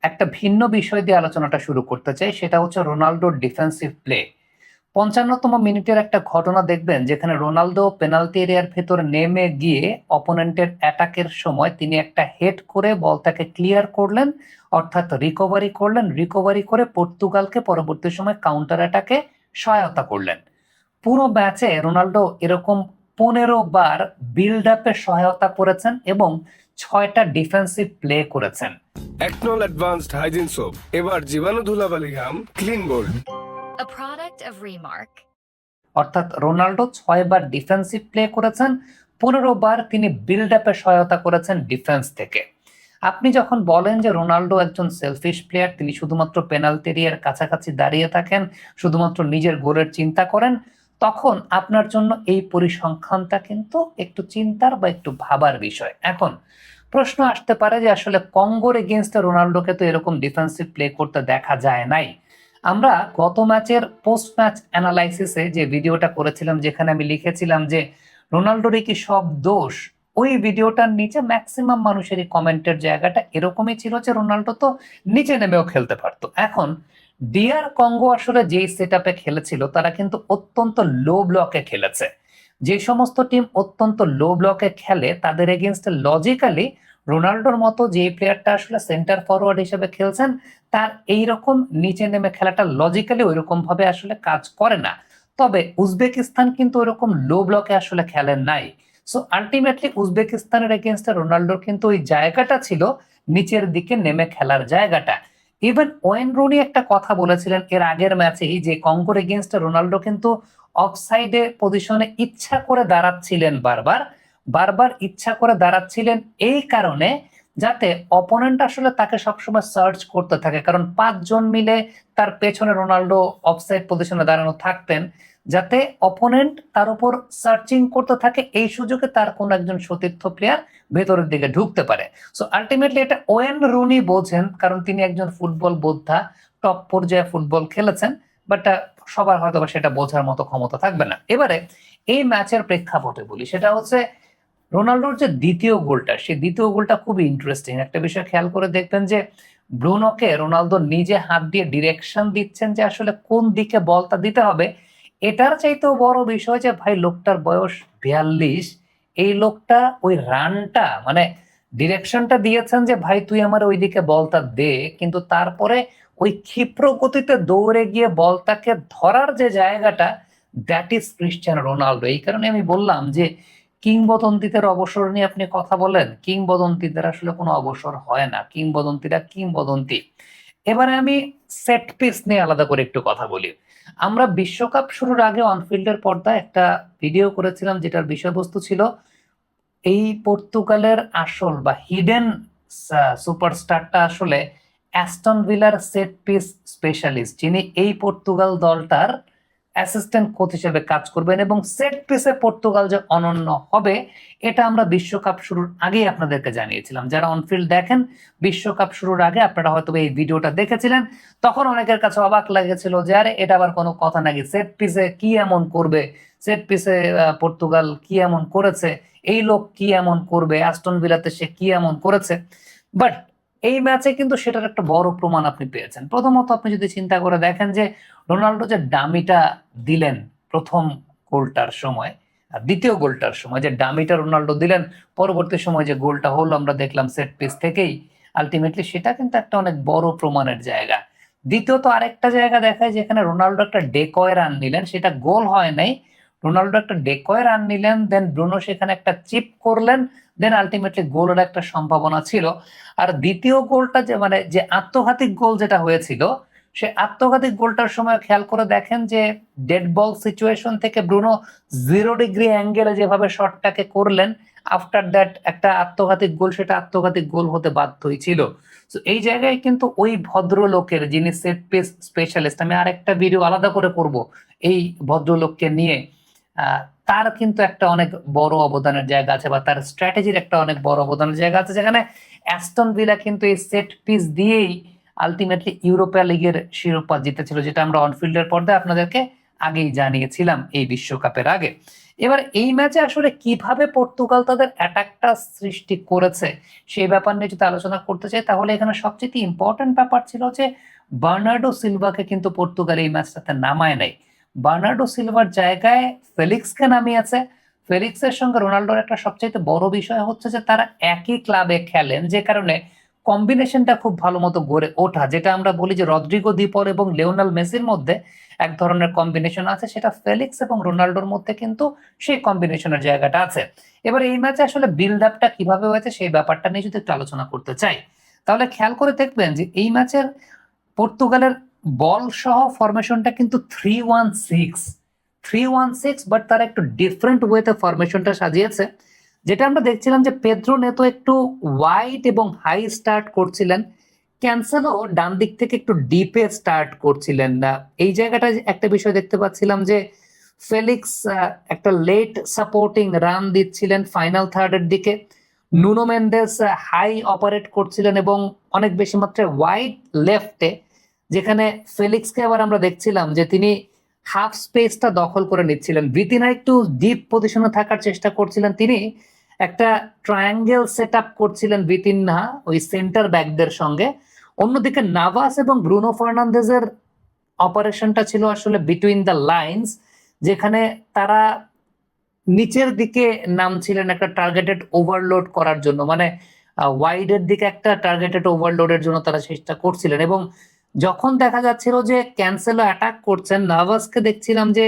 একটা ভিন্ন বিষয় দিয়ে আলোচনাটা শুরু করতে চাই, সেটা হচ্ছে রোনালদোর ডিফেন্সিভ প্লে। ৫৫তম মিনিটের একটা ঘটনা দেখবেন যেখানে রোনালদো পেনাল্টি এরিয়ার ভেতর নেমে গিয়ে অপোনেন্টের অ্যাটাকের সময় তিনি একটা হেড করে বলটাকে ক্লিয়ার করলেন, অর্থাৎ রিকভারি করে পর্তুগালকে পরবর্তী সময় কাউন্টার অ্যাটাকে সহায়তা করলেন। পুরো ম্যাচে রোনালদো এরকম ১৫ বার বিল্ড আপে সহায়তা করেছেন এবং ৬টা ডিফেন্সিভ প্লে করেছেন। একনল অ্যাডভান্সড হাইজিন সোপ, এবার জীবাণু ধুলাবালি ঘাম clean gold. A product of Remark. অর্থাৎ রোনাল্ডো ৬ বার ডিফেন্সিভ প্লে করেছেন, ১৫ বার তিনি বিল্ড আপে সহায়তা করেছেন ডিফেন্স থেকে। আপনি যখন বলেন যে রোনাল্ডো একজন সেলফিশ প্লেয়ার, তিনি শুধুমাত্র পেনাল্টি এরিয়ার কাছাকাছি দাঁড়িয়ে থাকেন, শুধুমাত্র নিজের গোলের চিন্তা করেন, তখন আপনার জন্য এই পরিসংখ্যানটা কিন্তু একটু চিন্তার বা একটু ভাবার বিষয়। এখন প্রশ্ন আসতে পারে যে আসলে কঙ্গোর এগেইনস্টে রোনাল্ডোকে তো এরকম ডিফেন্সিভ প্লে করতে দেখা যায় নাই। আমরা গত ম্যাচের পোস্ট ম্যাচ অ্যানালাইসিসে যে ভিডিওটা করেছিলাম, যেখানে আমি লিখেছিলাম যে রোনাল্ডোরই কি সব দোষ, ওই ভিডিওটার নিচে ম্যাক্সিমাম মানুষেরই কমেন্টের জায়গাটা এরকমই ছিল যে রোনাল্ডো তো নিচে নেমেও খেলতে পারতো। এখন ডিআর কঙ্গো আসলে যেই সেটআপে খেলেছিল তারা কিন্তু অত্যন্ত লো ব্লকে খেলেছে। যে সমস্ত টিম অত্যন্ত লো ব্লকে খেলে তাদের এগেনস্টে লজিক্যালি রোনাল্ডোর মতো যে প্লেয়ারটা আসলে সেন্টার ফরওয়ার্ড হিসেবে খেলছেন তার এইরকম নিচে নেমে খেলাটা লজিক্যালি ওইরকম ভাবে আসলে কাজ করে না। তবে উজবেকিস্তান কিন্তু ওইরকম লো ব্লকে আসলে খেলেন নাই। সো আলটিমেটলি উজবেকিস্তানের এগেনস্টে রোনাল্ডোর কিন্তু ওই জায়গাটা ছিল নিচের দিকে নেমে খেলার জায়গাটা। ইভেন ওয়েন রুনি একটা কথা বলেছিলেন এর আগের ম্যাচেই যে কঙ্গোর এগেনস্টে রোনাল্ডো কিন্তু অফসাইডে পজিশনে ইচ্ছা করে দাঁড়াচ্ছিলেন, বারবার ইচ্ছা করে দাঁড়াচ্ছিলেন এই কারণে যাতে অপোনেন্ট আসলে তাকে সবসময় সার্চ করতে থাকে, কারণ ৫ জন মিলে তার পেছনে রোনাল্ডো অফসাইড পজিশনে দাঁড়ানো থাকতেন, যাতে অপোনেন্ট তার উপর সার্চিং করতে থাকে, এই সুযোগে তার কোন একজন সতীর্থ প্লেয়ার ভেতরের দিকে ঢুকতে পারে। সো আলটিমেটলি এটা ওয়েন রুনি বোঝেন, কারণ তিনি একজন ফুটবল বোদ্ধা, টপ পর্যায়ে ফুটবল খেলেছেন, বাট সবার হয়তো সেটা বোঝার মতো ক্ষমতা থাকবে না। এবারে এই ম্যাচের প্রেক্ষাপটে বলি, সেটা হচ্ছে রোনাল্ডোর যে দ্বিতীয় গোলটা, সেই দ্বিতীয় গোলটা খুবই ইন্টারেস্টিং। একটা বিষয় খেয়াল করে দেখবেন যে ব্রুনোকে রোনালদো নিজে হাত দিয়ে ডিরেকশন দিচ্ছেন যে আসলে কোন দিকে বলটা দিতে হবে। এটার চাইতেও বড় বিষয় যে ভাই লোকটার বয়স ৪২, এই লোকটা ওই রানটা মানে ডিরেকশনটা দিয়েছেন যে ভাই তুই আমার ওইদিকে বলটা দে, কিন্তু তারপরে ওই ক্ষিপ্র গতিতে দৌড়ে গিয়ে বলটাকে ধরার যে জায়গাটা, দ্যাট ইজ ক্রিশ্চিয়ানো রোনালদো। এই কারণে আমি বললাম যে কিংবদন্তিদের অবসর নিয়ে আপনি কথা বলেন, কিংবদন্তিদের আসলে কোনো অবসর হয় না, কিংবদন্তিরা কিংবদন্তি। এবারে আমি সেট পিস নিয়ে আলাদা করে একটু কথা বলি। আমরা বিশ্বকাপ শুরুর আগে অনফিল্ডের পর্দায় একটা ভিডিও করেছিলাম যেটার বিষয়বস্তু ছিল এই পর্তুগালের আসল বা হিডেন সুপারস্টারটা আসলে অ্যাস্টন ভিলার সেট পিস স্পেশালিস্ট, যিনি এই পর্তুগাল দলটার অ্যাসিস্ট্যান্ট কোচ হিসেবে কাজ করবেন এবং সেট পিসে পর্তুগাল যে অনন্য হবে এটা আমরা বিশ্বকাপ শুরুর আগেই আপনাদেরকে জানিয়েছিলাম। যারা অনফিল্ড দেখেন বিশ্বকাপ শুরুর আগে আপনারা হয়তো এই ভিডিওটা দেখেছিলেন, তখন অনেকের কাছে অবাক লাগেছিল যে আরে এটা আবার কোনো কথা নাকি, সেট পিসে কি এমন করবে, সেট পিসে পর্তুগাল কি এমন করেছে, এই লোক কি এমন করবে, অ্যাস্টন ভিলাতে সে কি এমন করেছে। বাট এই ম্যাচে কিন্তু সেটার একটা বড় প্রমাণ আপনি পেয়েছেন। প্রথমত আপনি যদি চিন্তা করে দেখেন যে রোনাল্ডো যে ডামিটা দিলেন প্রথম গোলটার সময় আর দ্বিতীয় গোলটার সময়, যে ডামিটা রোনাল্ডো দিলেন, পরবর্তী সময় যে গোলটা হলো আমরা দেখলাম সেট পিস থেকেই, আলটিমেটলি সেটা কিন্তু একটা অনেক বড় প্রমাণের জায়গা। দ্বিতীয়ত আরেকটা জায়গা দেখায় যেখানে রোনাল্ডো একটা ডেকয় রান নিলেন, সেটা গোল হয় নাই, রোনাল্ডো একটা ডেকয় রান নিলেন, দেন ব্রুনো সেখানে একটা চিপ করলেন, দেন আলটিমেটলি গোলের একটা সম্ভাবনা ছিল। আর দ্বিতীয় গোলটা যে মানে যে আত্মঘাতী গোল যেটা হয়েছিল, সে আত্মঘাতী গোলটার সময় খেয়াল করে দেখেন যে ডেড বল সিচুয়েশন থেকে ব্রুনো 0 ডিগ্রি অ্যাঙ্গেলে যেভাবে শটটাকে করলেন, আফটার দ্যাট একটা আত্মঘাতী গোল, সেটা আত্মঘাতী গোল হতে বাধ্যই ছিল। তো এই জায়গায় কিন্তু ওই ভদ্রলোকের, যিনি সেট পিস স্পেশালিস্ট, আমি আরেকটা ভিডিও আলাদা করে করব এই ভদ্রলোককে নিয়ে, তার কিন্তু একটা অনেক বড় অবদানের জায়গা আছে বা তার স্ট্র্যাটেজির একটা অনেক বড় অবদানের জায়গা আছে, যেখানে অ্যাস্টন ভিলা কিন্তু এই সেট পিস দিয়েই আলটিমেটলি ইউরোপা লিগের শিরোপা জিতেছিল, যেটা আমরা অনফিল্ডের পর্দায় আপনাদেরকে আগেই জানিয়েছিলাম এই বিশ্বকাপের আগে। এবার এই ম্যাচে আসলে কিভাবে পর্তুগাল তাদের অ্যাটাকটা সৃষ্টি করেছে সেই ব্যাপার নিয়ে যদি আলোচনা করতে চাই, তাহলে এখানে সবচেয়ে ইম্পর্টেন্ট ব্যাপার ছিল যে বার্নার্ডো সিলভাকে কিন্তু পর্তুগাল এই ম্যাচটাতে নামায় নাই। বার্নার্ডো সিলভার জায়গায় ফেলিক্সকে নামিয়েছে। ফেলিক্সের সঙ্গে রোনাল্ডোর একটা সবচেয়ে বড় বিষয় হচ্ছে যে তারা একই ক্লাবে খেলেন, যে কারণে কম্বিনেশনটা খুব ভালো মতো গড়ে ওঠা, যেটা আমরা বলি যে রদ্রিগো দি পল এবং লিওনেল মেসির মধ্যে এক ধরনের কম্বিনেশন আছে, সেটা ফেলিক্স এবং রোনাল্ডোর মধ্যে কিন্তু সেই কম্বিনেশনের জায়গাটা আছে। এবার এই ম্যাচে আসলে বিল্ড আপটা কিভাবে হয়েছে সেই ব্যাপারটা নিয়ে যদি একটু আলোচনা করতে চাই, তাহলে খেয়াল করে দেখবেন যে এই ম্যাচের পর্তুগালের বল সহ ফরমেশনটা কিন্তু 3-1-6, বাট তারা একটু ডিফারেন্ট ওয়েতে ফরমেশনটা সাজিয়েছে। যেটা আমরা দেখছিলাম যে পেদ্রো নেতো একটু ওয়াইড এবং হাই স্টার্ট করছিলেন, ক্যান্সেলো ডান দিক থেকে একটু ডিপে স্টার্ট করছিলেন না। এই জায়গাটা একটা বিষয় দেখতে পাচ্ছিলাম যে ফেলিক্স একটা লেট সাপোর্টিং রান দিচ্ছিলেন ফাইনাল থার্ডের দিকে, নুনো মেন্ডেস হাই অপারেট করছিলেন এবং অনেক বেশি মাত্রায় ওয়াইড লেফটে, যেখানে ফেলিক্সকে আবার আমরা দেখছিলাম যে তিনি হাফ স্পেসটা দখল করে নিচ্ছিলেন। ভিতিনা একটু ডিপ পজিশনে থাকার চেষ্টা করছিলেন, তিনি একটা ট্রায়াঙ্গেল সেট আপ করছিলেন ভিতিনা ওই সেন্টার ব্যাকদের সঙ্গে। অন্যদিকে নাভাস এবং ব্রুনো ফার্নান্দেজের অপারেশনটা ছিল আসলে বিটুইন দ্য লাইন্স, যেখানে তারা নিচের দিকে নামছিলেন একটা টার্গেটেড ওভারলোড করার জন্য, মানে ওয়াইডের দিকে একটা টার্গেটেড ওভারলোডের জন্য তারা চেষ্টা করছিলেন। এবং যখন দেখা যাচ্ছিল যে ক্যান্সেলো অ্যাটাক করছেন, নাভাসকে দেখছিলাম যে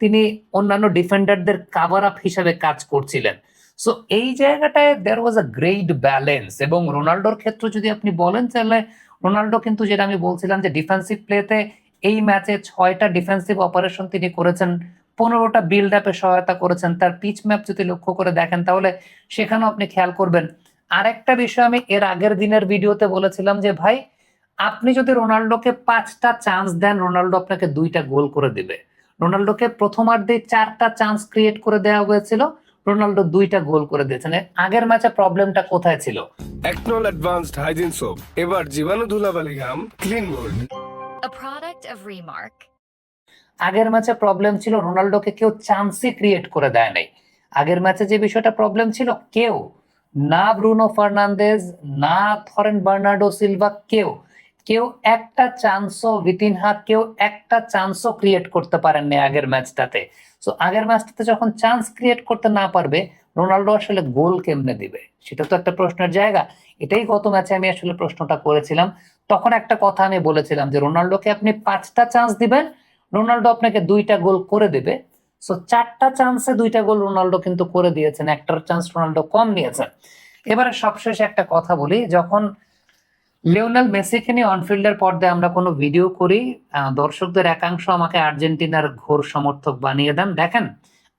তিনি অন্যান্য ডিফেন্ডারদের কাভার আপ হিসাবে কাজ করছিলেন। সো এই জায়গাটায় দেয়ার ওয়াজ আ গ্রেট ব্যালেন্স। এবং রোনাল্ডোর ক্ষেত্রে যদি আপনি বলেন, তাহলে রোনাল্ডো কিন্তু, যেটা আমি বলছিলাম যে ডিফেন্সিভ প্লেতে এই ম্যাচে 6টা ডিফেন্সিভ অপারেশন তিনি করেছেন, 15টা বিল্ড আপে সহায়তা করেছেন। তার পিচ ম্যাপ যদি লক্ষ্য করে দেখেন, তাহলে সেখানেও আপনি খেয়াল করবেন। আরেকটা বিষয় আমি এর আগের দিনের ভিডিওতে বলেছিলাম যে ভাই, আপনি যদি রোনাল্ডোকে 5টা চান্স দেন, রোনাল্ডো আপনাকে 2টা গোল করে দিবে। রোনাল্ডোকে প্রথমার্ধে 4টা চান্স ক্রিয়েট করে দেওয়া হয়েছিল, রোনাল্ডো 2টা গোল করে দিয়েছেন। আগের ম্যাচে প্রবলেমটা কোথায় ছিল? একনল অ্যাডভান্সড হাইজিন সোপ, এবার জীবাণু ধুলাবালি ঘাম clean gold. A product of Remark. আগের ম্যাচে প্রবলেম ছিল রোনাল্ডোকে কেউ চান্সই ক্রিয়েট করে দেয় নাই। আগের ম্যাচে যে বিষয়টা প্রবলেম ছিল, কেউ না ব্রুনো ফার্নান্দেজ, না ধরেন বার্নার্ডো সিলভা, কেউ একটা চান্সও, ভিতিনহা কেউ একটা চান্সও ক্রিয়েট করতে পারেননি আগের ম্যাচটাতে। সো আগের ম্যাচটাতে যখন চান্স ক্রিয়েট করতে না পারবে, রোনাল্ডো আসলে গোল কেমনে দিবে, সেটা তো একটা প্রশ্নের জায়গা। এটাই গত ম্যাচে আমি আসলে প্রশ্নটা করেছিলাম। তখন একটা কথা আমি বলেছিলাম যে রোনাল্ডোকে আপনি 5টা চান্স দিবেন, রোনাল্ডো আপনাকে 2টা গোল করে দেবে। সো 4টা চান্সে 2টা গোল রোনাল্ডো কিন্তু করে দিয়েছেন, একটার চান্স রোনাল্ডো কম নিয়েছেন। এবারে সবশেষে একটা কথা বলি, যখন লিওনেল মেসিকে নিয়ে অনফিল্ডের পর্দায় আমরা কোনো ভিডিও করি, দর্শকদের একাংশ আমাকে আর্জেন্টিনার ঘোর সমর্থক বানিয়ে দেন। দেখেন,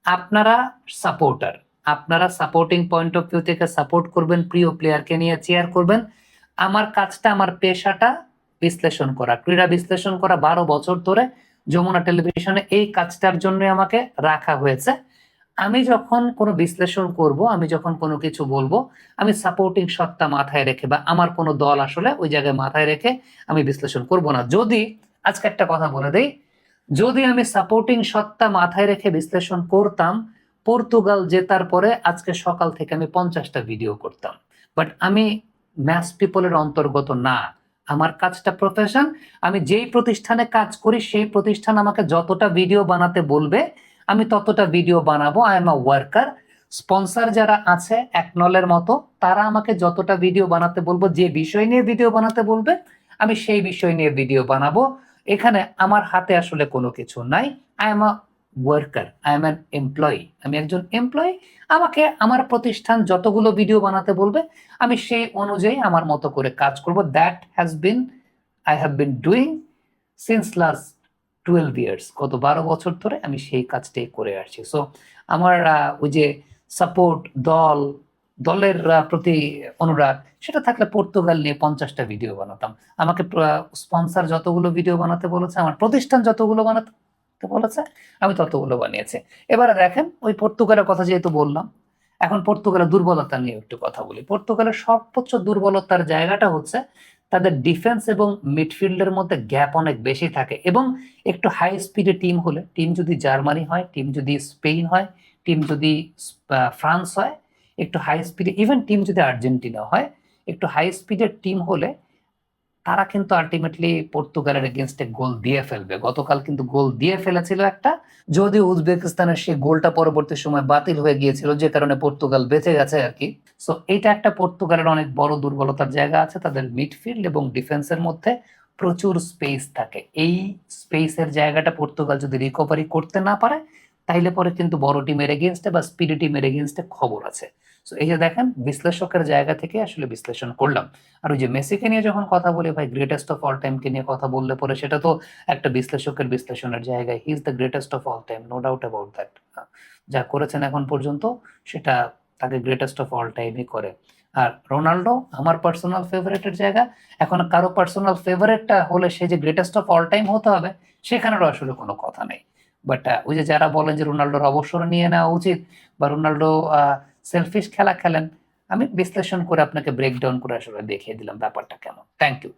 আপনারা সাপোর্টার, আপনারা সাপোর্টিং পয়েন্ট অফ ভিউ থেকে সাপোর্ট করবেন, প্রিয় প্লেয়ারকে নিয়ে চেয়ার করবেন। আমার কাজটা, আমার পেশাটা বিশ্লেষণ করা, ক্রীড়া বিশ্লেষণ করা। 12 বছর ধরে যমুনা টেলিভিশনে এই কাজটার জন্য আমাকে রাখা হয়েছে। আমি যখন কোনো বিশ্লেষণ করব, আমি যখন কোনো কিছু বলবো, আমি সাপোর্টিং সত্তা মাথায় রেখে বা আমার কোনো দল আসলে ওই জায়গায় মাথায় রেখে আমি বিশ্লেষণ করব না। যদি, আজকে একটা কথা বলে দেই, যদি আমি সাপোর্টিং সত্তা মাথায় রেখে বিশ্লেষণ করতাম, পর্তুগাল জেতার পরে আজকে সকাল থেকে আমি 50টা ভিডিও করতাম। বাট আমি ম্যাচ পিপলের অন্তর্গত না, আমার কাজটা প্রফেশন। আমি যেই প্রতিষ্ঠানে কাজ করি, সেই প্রতিষ্ঠান আমাকে যতটা ভিডিও বানাতে বলবে আমি ততটা ভিডিও বানাবো। I am a worker. Sponsor যারা আছে একনলের মতো, তারা আমাকে যতটা ভিডিও বানাতে বলবো, যে বিষয় নিয়ে ভিডিও বানাতে বলবে, আমি সেই বিষয় নিয়ে ভিডিও বানাবো। এখানে আমার হাতে আসলে কোনো কিছু নাই। I am a worker, I am an employee. আমি একজন এমপ্লয়ি। আমাকে আমার প্রতিষ্ঠান যতগুলো ভিডিও বানাতে বলবে, আমি সেই অনুযায়ী আমার মতো করে কাজ করব। That has been, I have been doing since last 12 years. গত 12 বছর ধরে আমি সেই কাজটাই করে আসছি। সো আমার ওই যে সাপোর্ট, দলের প্রতি অনুরাগ, সেটা থাকলে পর্তুগাল নিয়ে 50টা ভিডিও বানাতাম। আমাকে স্পন্সর যতগুলো ভিডিও বানাতে বলেছে, আমার প্রতিষ্ঠান যতগুলো বানাতে বলেছে, আমি ততগুলো বানিয়েছি। এবারে দেখেন, ওই পর্তুগালের কথা যেহেতু বললাম, এখন পর্তুগালের দুর্বলতা নিয়ে একটু কথা বলি। পর্তুগালের সর্বোচ্চ দুর্বলতার জায়গাটা হচ্ছে তাদের ডিফেন্স এবং মিডফিল্ডের মধ্যে গ্যাপ অনেক বেশি থাকে, এবং একটু হাই স্পিডে টিম হলে, টিম যদি জার্মানি হয়, টিম যদি স্পেন হয়, টিম যদি ফ্রান্স হয়, একটু হাই স্পিডে, ইভেন টিম যদি আর্জেন্টিনা হয়, একটু হাই স্পিডের টিম হলে তারা কিন্তু আলটিমেটলি পর্তুগালের এগেনস্টে গোল দিয়ে ফেলবে। গতকাল কিন্তু গোল দিয়ে ফেলেছিল একটা, যদিও উজবেকিস্তানের সেই গোলটা পরবর্তী সময় বাতিল হয়ে গিয়েছিল, যে কারণে পর্তুগাল বেঁচে গেছে আর কি। সো এটা একটা পর্তুগালের অনেক বড় দুর্বলতার জায়গা আছে, তাদের মিডফিল্ড এবং ডিফেন্সের মধ্যে প্রচুর স্পেস থাকে। এই স্পেসের জায়গাটা পর্তুগাল যদি রিকভারি করতে না পারে, তাইলে পরে কিন্তু বড় টিমের এগেনস্টে বা স্পিডি টিমের এগেনস্টে খবর আছে। সো এই যে দেখেন, বিশ্লেষকের জায়গা থেকে আসলে বিশ্লেষণ করলাম। আর ওই যে মেসিকে নিয়ে যখন কথা বলি, ভাই গ্রেটেস্ট অফ অল টাইমকে নিয়ে কথা বললে পরে সেটা তো একটা বিশ্লেষকের বিশ্লেষণের জায়গায়, he is the greatest of all time, no doubt about that. যা করেছেন এখন পর্যন্ত সেটা তাকে গ্রেটেস্ট অফ অল টাইমই করে। আর রোনাল্ডো আমার পার্সোনাল ফেভারিটের জায়গা। এখন কারো পার্সোনাল ফেভারিটটা হলে সে যে গ্রেটেস্ট অফ অল টাইম হতে হবে, সেখানেরও আসলে কোনো কথা নেই। বাট ওই যে যারা বলেন যে রোনাল্ডোর অবসর নিয়ে নেওয়া উচিত বা রোনাল্ডো সেলফিশ খেলা খেলেন, আমি বিশ্লেষণ করে আপনাকে ব্রেকডাউন করে আসলে দেখিয়ে দিলাম ব্যাপারটা কেমন। Thank you.